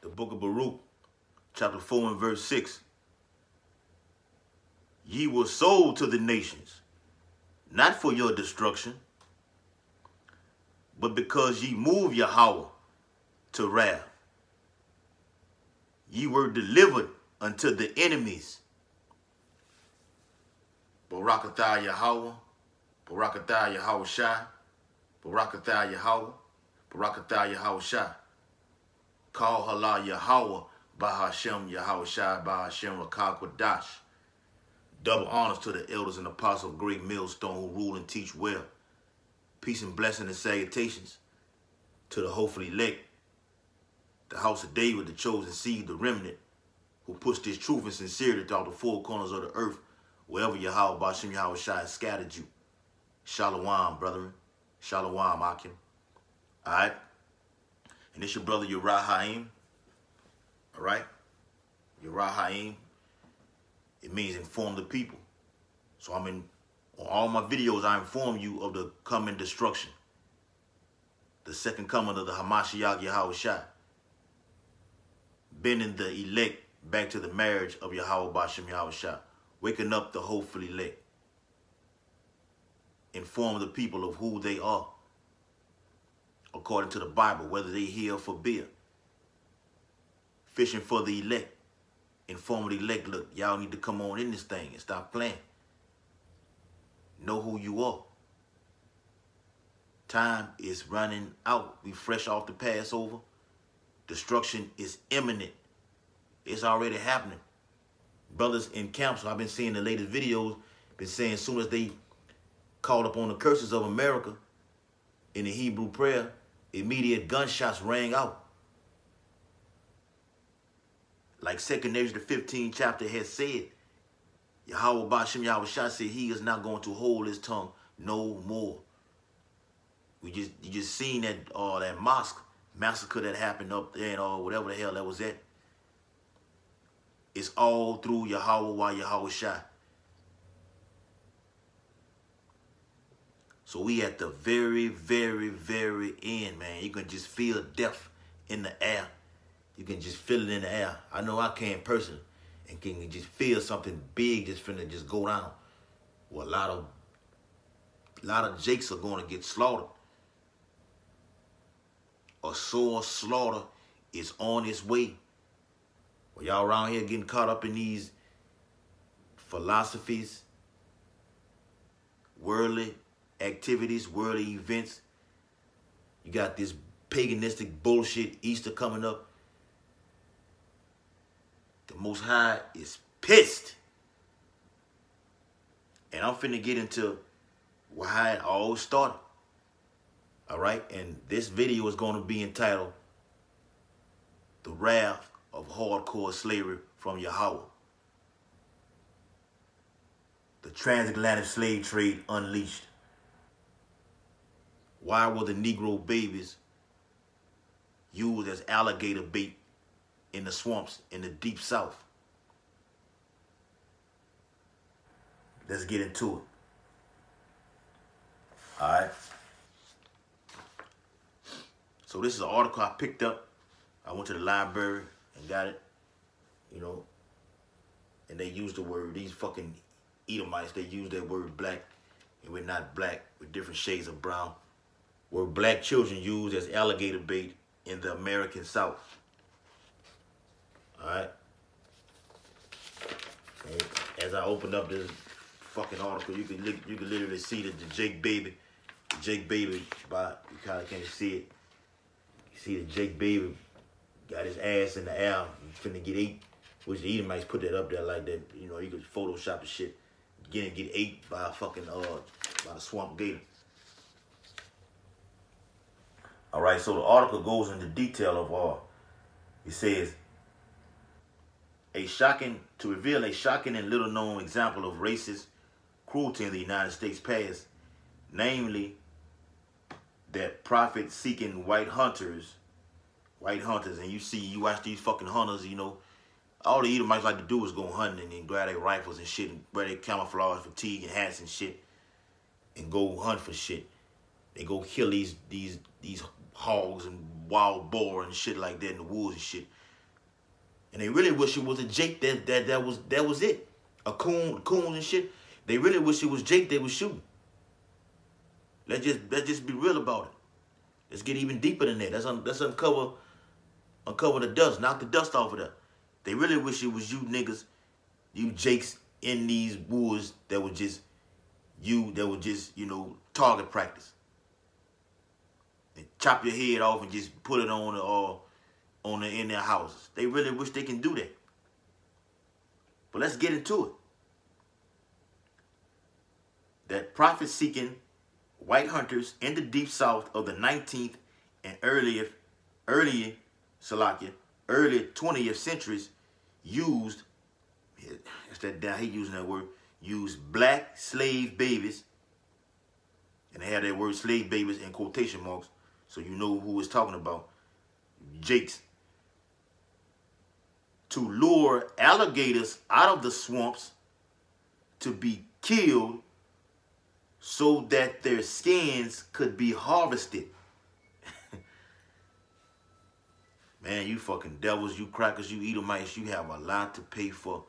The book of Baruch, chapter 4 and verse 6. Ye were sold to the nations, not for your destruction, but because ye moved Yahawah to wrath. Ye were delivered unto the enemies. Barakatah Yahawah, Barakatah Yahawah Shai, Barakatah Yahawah, Barakatah Yahawah Shai. Call Hala Yahawah, Bahashem Yahawah Shai, Bahashem Rakah Quadash. Double honors to the elders and apostles of great millstone who rule and teach well. Peace and blessing and salutations to the hopefully elect, the house of David, the chosen seed, the remnant, who pushed his truth and sincerity throughout the four corners of the earth, wherever Yahawah, Bahashem Yahawah Shai has scattered you. Shalom, brethren. Shalom, Akim. Alright? And it's your brother Yahawah. Alright? Yahawah. It means inform the people. So on all my videos, I inform you of the coming destruction. The second coming of the Hamashiach Yahawah Shai. Bending the elect back to the marriage of Yahawah Bahashem Yahawah Shai. Waking up the hopeful elect. Inform the people of who they are, according to the Bible, whether they hear or forbid. Fishing for the elect. Inform the elect, look, y'all need to come on in this thing and stop playing. Know who you are. Time is running out. We fresh off the Passover. Destruction is imminent. It's already happening. Brothers in camps, I've been seeing the latest videos, been saying as soon as they called upon the curses of America in the Hebrew prayer, immediate gunshots rang out. Like 2 Ezra the 15th chapter has said, Yahawah Bahashem Yahawah Shai said he is not going to hold his tongue no more. You just seen that that mosque massacre that happened up there and whatever the hell that was at. It's all through Yahawah Yahawah Shai. So we at the very, very, very end, man. You can just feel death in the air. You can just feel it in the air. I know I can personally. And can just feel something big just finna just go down. Well, a lot of jakes are going to get slaughtered. A sore slaughter is on its way. Well, y'all around here getting caught up in these philosophies, worldly activities, worldly events. You got this paganistic bullshit Easter coming up. The Most High is pissed. And I'm finna get into how it all started. All right? And this video is going to be entitled The Wrath of Hardcore Slavery from Yahawah. The transatlantic slave trade unleashed. Why were the Negro babies used as alligator bait in the swamps in the deep south? Let's get into it. All right. So this is an article I picked up. I went to the library and got it, you know, and they used the word, these fucking Edomites, they use that word black, and we're not black, with different shades of brown. Were black children used as alligator bait in the American South. All right. And as I opened up this fucking article, you can literally see that the Jake Baby, but you kind of can't see it. You see the Jake Baby got his ass in the air, finna get ate, which the Edomites put that up there like that. You know, you could Photoshop the shit, get ate by a fucking by the swamp gator. All right, so the article goes into detail of it says, to reveal a shocking and little known example of racist cruelty in the United States past, namely that profit-seeking white hunters, and you watch these fucking hunters, you know, all the Edomites like to do is go hunting and then grab their rifles and shit and wear their camouflage fatigue and hats and shit and go hunt for shit. They go kill these hogs and wild boar and shit like that in the woods and shit. And they really wish it was a Jake that was it. A coons and shit. They really wish it was Jake they was shooting. Let's just be real about it. Let's get even deeper than that. Let's uncover the dust. Knock the dust off of that. They really wish it was you niggas, you Jakes in these woods that were just you know, target practice. And chop your head off and just put it on in their houses. They really wish they can do that. But let's get into it. That profit-seeking white hunters in the deep south of the 19th and early 20th centuries used, that's that down, he using that word, used black slave babies, and they had that word slave babies in quotation marks, so you know who it's talking about, Jakes, to lure alligators out of the swamps to be killed so that their skins could be harvested. Man, you fucking devils, you crackers, you Edomites, you have a lot to pay for.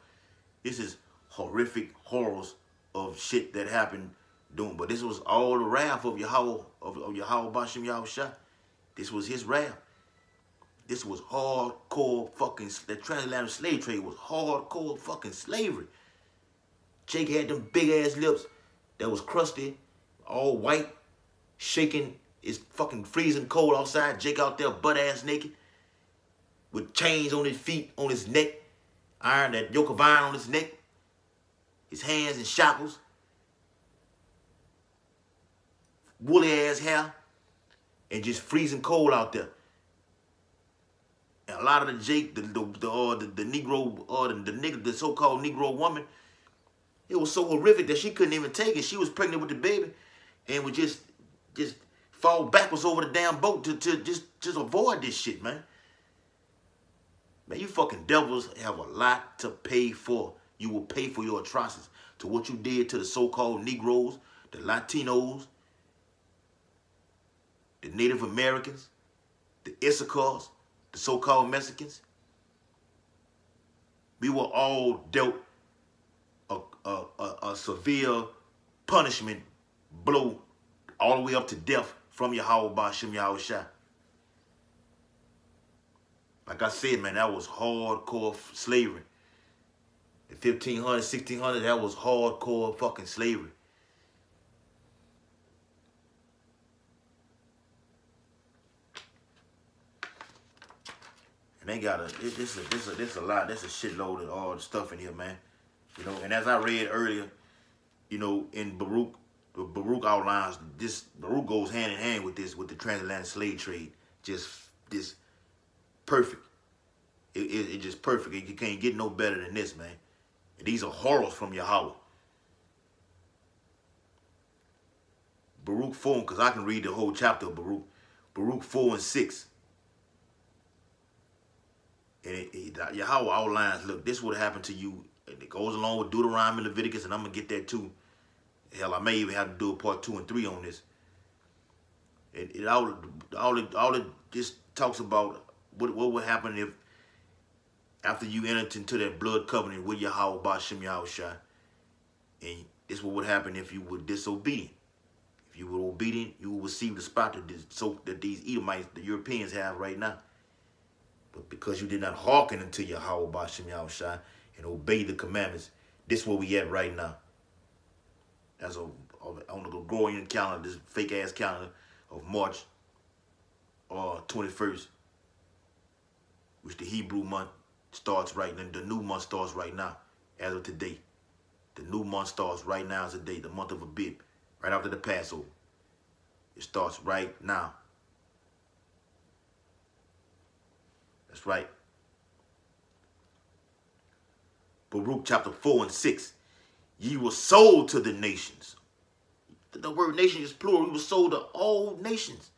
This is horrific horrors of shit that happened doing. But this was all the wrath of Yahawah, of Yahawah Bashem Yahushua. This was his wrath. This was hardcore fucking, the transatlantic slave trade was hardcore fucking slavery. Jake had them big ass lips that was crusty, all white, shaking, it's fucking freezing cold outside. Jake out there butt ass naked, with chains on his feet, on his neck, iron, that yoke of iron on his neck, his hands in shackles, woolly ass hair, and just freezing cold out there. And a lot of the Jake, the Negro, the so-called Negro woman, it was so horrific that she couldn't even take it. She was pregnant with the baby and would just fall backwards over the damn boat to just avoid this shit, man. Man, you fucking devils have a lot to pay for. You will pay for your atrocities, to what you did to the so-called Negroes, the Latinos, the Native Americans, the Issachars, the so-called Mexicans. We were all dealt a severe punishment blow all the way up to death from Yahawah Bashem Yahushua. Like I said, man, that was hardcore slavery. In 1500, 1600, that was hardcore fucking slavery. And they got this a lot. There's a shitload of all the stuff in here, man. You know, and as I read earlier, you know, in Baruch outlines this. Baruch goes hand in hand with this, with the transatlantic slave trade. Just perfect. It's just perfect. You can't get no better than this, man. And these are horrors from Yahawah. Baruch 4, because I can read the whole chapter of Baruch. Baruch 4 and 6. And Yahawah outlines, look, this would happen to you. And it goes along with Deuteronomy and Leviticus, and I'm going to get that too. Hell, I may even have to do a part 2 and 3 on this. All it just talks about what would happen if, after you entered into that blood covenant with Yahawah Bashem Yahushua, and this is what would happen if you were disobedient. If you were obedient, you will receive the spot that these Edomites, the Europeans, have right now. But because you did not hearken unto Yahawah Bashem Yahushua and obey the commandments, this is where we at right now. That's on the Gregorian calendar, this fake ass calendar of March 21st, which the Hebrew month starts right now. The new month starts right now, as of today. The new month starts right now as a day, the month of Abib, right after the Passover. It starts right now. That's right. Baruch chapter 4 and 6. Ye were sold to the nations. The word nation is plural. We were sold to all nations.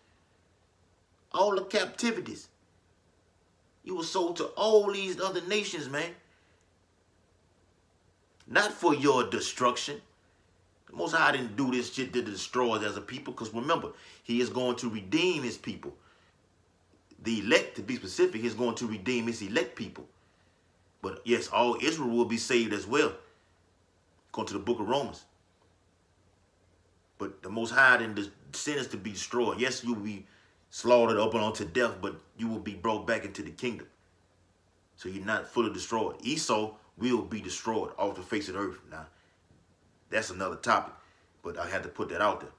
All the captivities. You were sold to all these other nations, man. Not for your destruction. The Most High didn't do this shit to destroy us as a people, because remember, he is going to redeem his people. The elect, to be specific, is going to redeem his elect people. But yes, all Israel will be saved as well, according to the book of Romans. But the Most High didn't send us to be destroyed. Yes, you will be slaughtered up and unto death, but you will be brought back into the kingdom. So you're not fully destroyed. Esau will be destroyed off the face of the earth. Now, that's another topic, but I had to put that out there.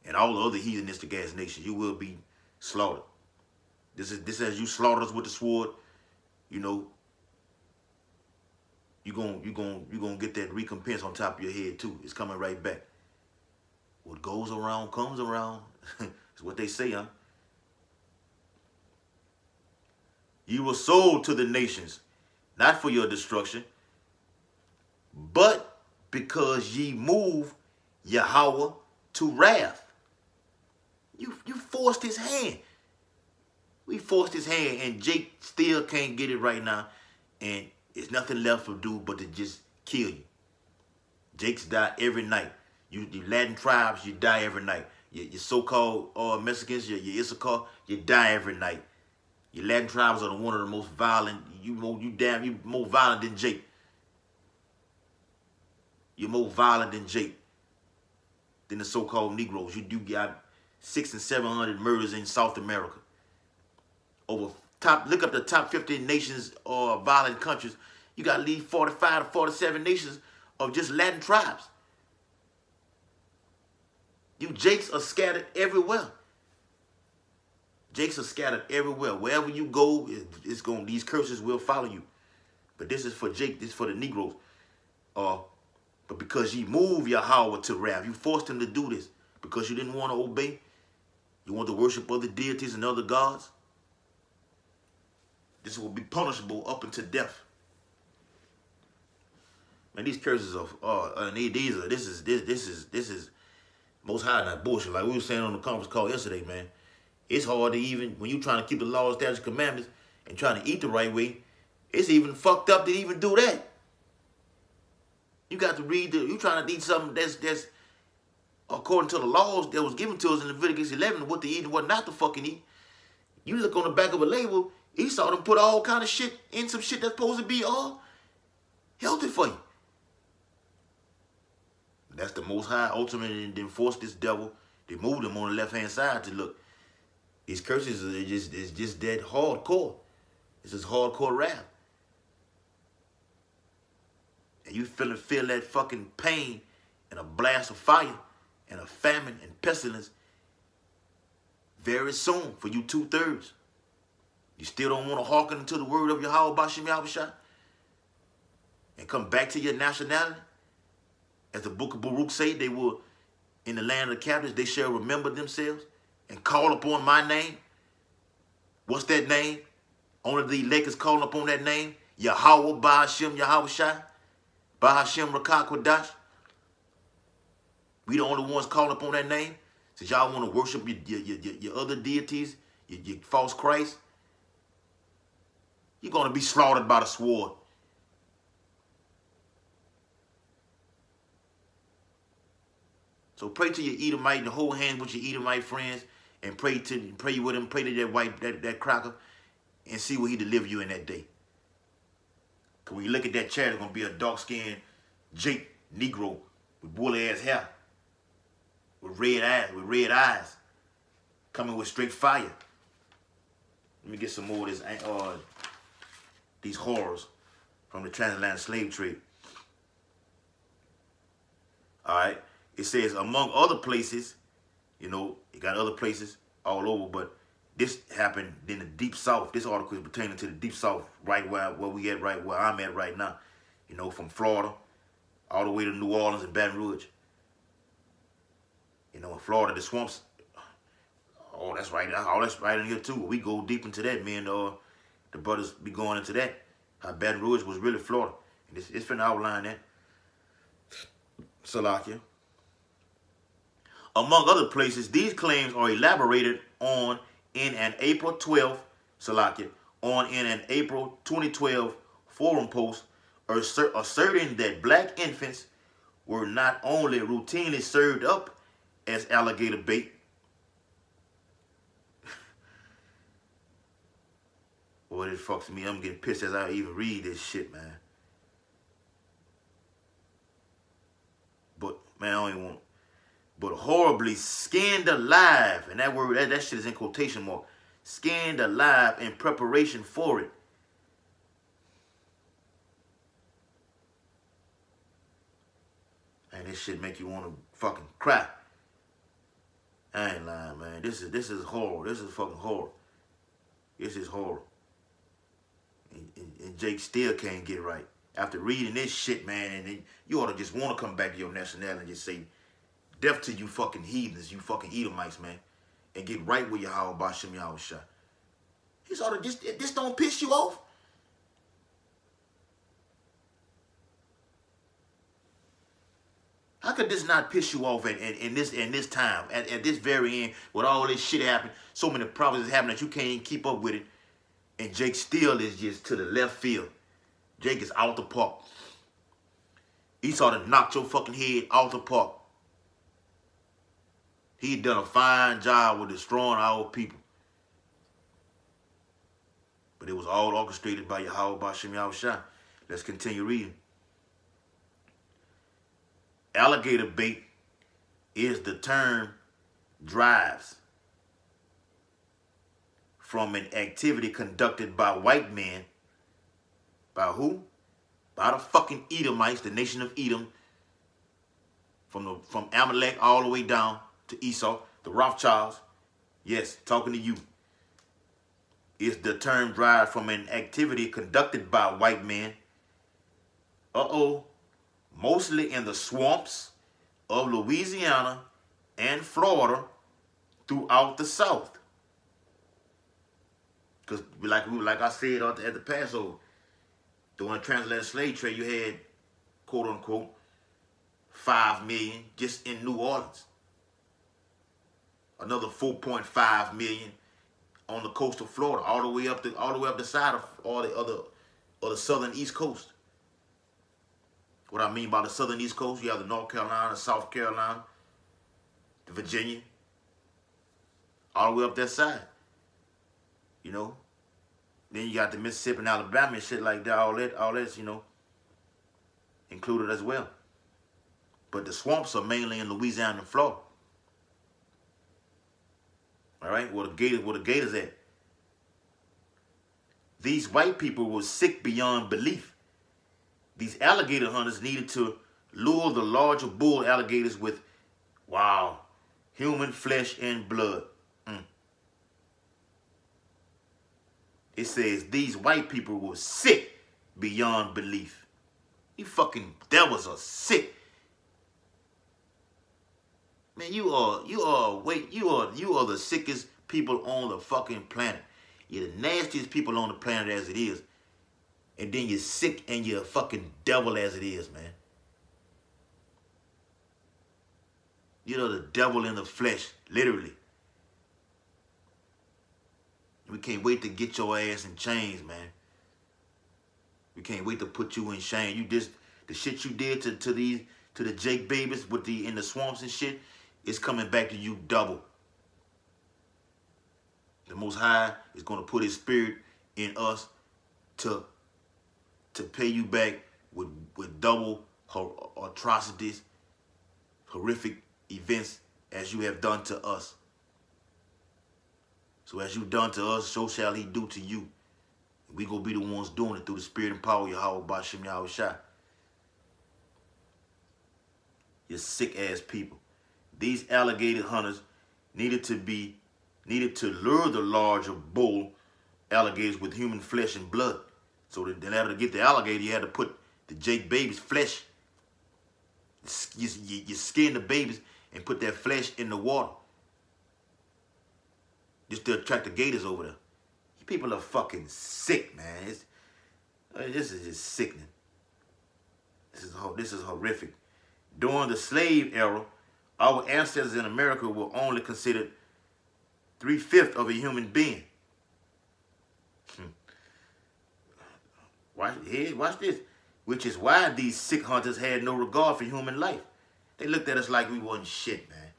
And all the other heathenistic ass nations, you will be slaughtered. This as you slaughter us with the sword, you know, you're gonna get that recompense on top of your head too. It's coming right back. What goes around comes around. That's what they say, huh? You were sold to the nations, not for your destruction, but because ye move Yahawah to wrath. You forced his hand. We forced his hand, and Jake still can't get it right now. And it's nothing left to do but to just kill you. Jake's die every night. You Latin tribes, you die every night. Your so-called Mexicans, your Issachar, you die every night. Your Latin tribes are one of the most violent. You more violent than Jake. You're more violent than Jake. Than the so-called Negroes. You do got 600 and 700 murders in South America. Look up the top 50 nations or violent countries. You got to leave 45 to 47 nations of just Latin tribes. You Jakes are scattered everywhere. Jakes are scattered everywhere. Wherever you go, these curses will follow you. But this is for Jake. This is for the Negroes. But because you move Yahawah to wrath, you forced him to do this because you didn't want to obey. You want to worship other deities and other gods. This will be punishable up unto death. Man, these curses this is Most High, not bullshit. Like we were saying on the conference call yesterday, man. It's hard to even, when you're trying to keep the law, statutes, commandments, and trying to eat the right way, it's even fucked up to even do that. You got to read you're trying to eat something that's according to the laws that was given to us in Leviticus 11, what to eat and what not to fucking eat. You look on the back of a label, Esau them put all kind of shit in some shit that's supposed to be healthy for you. That's the Most High ultimately then forced this devil. They moved him on the left-hand side to look. These curses are just that hardcore. It's just hardcore wrath. And you feel that fucking pain and a blast of fire and a famine and pestilence very soon for you 2/3. You still don't want to hearken to the word of Yahawah Bashim Yahushua and come back to your nationality. As the book of Baruch say, they will, in the land of the captives, they shall remember themselves and call upon my name. What's that name? Only the elect is calling upon that name. Yahawah Bashim Yahushua. Bahashem Rakah Kodash. We the only ones calling upon that name. Since y'all want to worship your other deities, your false Christ, you're going to be slaughtered by the sword. So pray to your Edomite, the whole hand with your Edomite friends, and pray with him, pray to that cracker, and see what he deliver you in that day. Cause when you look at that chair, it's gonna be a dark-skinned Jake Negro with woolly ass hair, with red eyes, coming with straight fire. Let me get some more of this, these horrors from the transatlantic slave trade. All right. It says, among other places, you know, you got other places all over, but this happened in the Deep South. This article is pertaining to the Deep South, right where we at, right where I'm at right now. You know, from Florida all the way to New Orleans and Baton Rouge. You know, in Florida, the swamps. Oh, that's right. Oh, that's right in here too. We go deep into that, man. The brothers be going into that. How Baton Rouge was really Florida. And it's finna outline that. Salakia. Among other places, these claims are elaborated on in an April 12th, Salakia, in an April 2012 forum post asserting that black infants were not only routinely served up as alligator bait. Boy, it fucks me. I'm getting pissed as I even read this shit, man. But, man, I don't even want... But horribly skinned alive. And that word, that shit is in quotation mark. Skinned alive in preparation for it. And this shit make you want to fucking cry. I ain't lying, man. This is horror. This is fucking horror. This is horror. And Jake still can't get right. After reading this shit, man, and then you ought to just want to come back to your nationality and just say, death to you fucking heathens, you fucking Edomites, man. And get right with Yahawah Bashim Yahawah. He's ought to just, this don't piss you off? How could this not piss you off in this time, at this very end, with all this shit happening, so many problems happening that you can't even keep up with it, and Jake still is just to the left field. Jake is out the park. Esau done knocked your fucking head out the park. He done a fine job with destroying our people. But it was all orchestrated by Yahawah Bashim Yahawah. Let's continue reading. Alligator bait is the term drives from an activity conducted by white men. By who? By the fucking Edomites, the nation of Edom, from Amalek all the way down to Esau, the Rothschilds. Yes, talking to you. Is the term derived from an activity conducted by white men. Mostly in the swamps of Louisiana and Florida throughout the South. Because like I said at the Passover, during the transatlantic slave trade, you had, quote unquote, 5 million just in New Orleans. Another 4.5 million on the coast of Florida, all the way up the side of all the other southern East Coast. What I mean by the southern East Coast, you have the North Carolina, South Carolina, the Virginia, all the way up that side. You know? Then you got the Mississippi and Alabama and shit like that, all that's, you know, included as well. But the swamps are mainly in Louisiana and Florida. All right, where the gators at. These white people were sick beyond belief. These alligator hunters needed to lure the larger bull alligators with, wow, human flesh and blood. It says these white people were sick beyond belief. You fucking devils are sick. Man, you are the sickest people on the fucking planet. You're the nastiest people on the planet as it is. And then you're sick and you're a fucking devil as it is, man. You're the devil in the flesh, literally. We can't wait to get your ass in chains, man. We can't wait to put you in shame. You just, the shit you did to the Jake babies in the swamps and shit, it's coming back to you double. The Most High is going to put his spirit in us to pay you back with double atrocities, horrific events as you have done to us. So as you done to us, so shall he do to you. We gonna be the ones doing it through the spirit and power of Yahawah Bashim Yahawah. You sick ass people. These alligator hunters needed to lure the larger bull alligators with human flesh and blood. So that in order to get the alligator, you had to put the Jake baby's flesh. You skin the babies and put that flesh in the water. Just to attract the gators over there. You people are fucking sick, man. This is just sickening. This is horrific. During the slave era, our ancestors in America were only considered 3/5 of a human being. Watch this. Which is why these sick hunters had no regard for human life. They looked at us like we wasn't shit, man.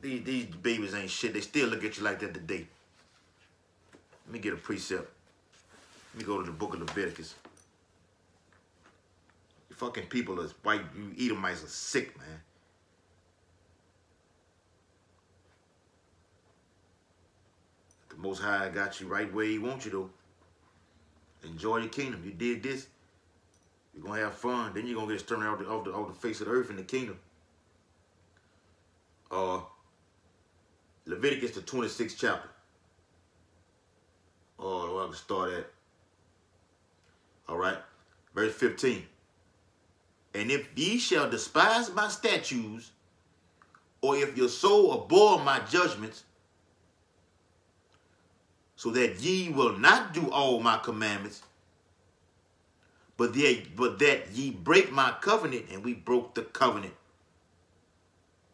These babies ain't shit. They still look at you like that today. Let me get a precept. Let me go to the book of Leviticus. You fucking people is white, you Edomites are sick, man. The Most High got you right where he wants you, though. Enjoy your kingdom. You did this, you're going to have fun. Then you're going to get exterminated off the face of the earth in the kingdom. Leviticus, the 26th chapter. Oh, I can start at. All right. Verse 15. And if ye shall despise my statutes, or if your soul abhor my judgments, so that ye will not do all my commandments, but that ye break my covenant, and we broke the covenant.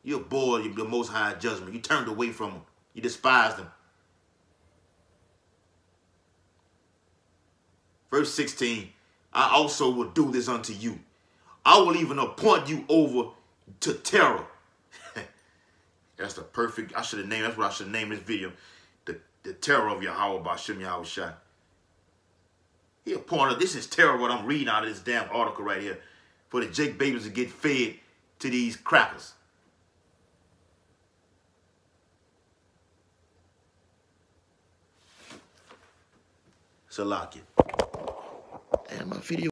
You abhorred the Most High judgment. You turned away from him. You despised him. Verse 16, I also will do this unto you. I will even appoint you over to terror. That's the perfect, that's what I should name this video. The terror of Yahawah by Hashem Yahawashi. He appointed, this is terror what I'm reading out of this damn article right here. For the Jake babies to get fed to these crackers. Salakia. And my video.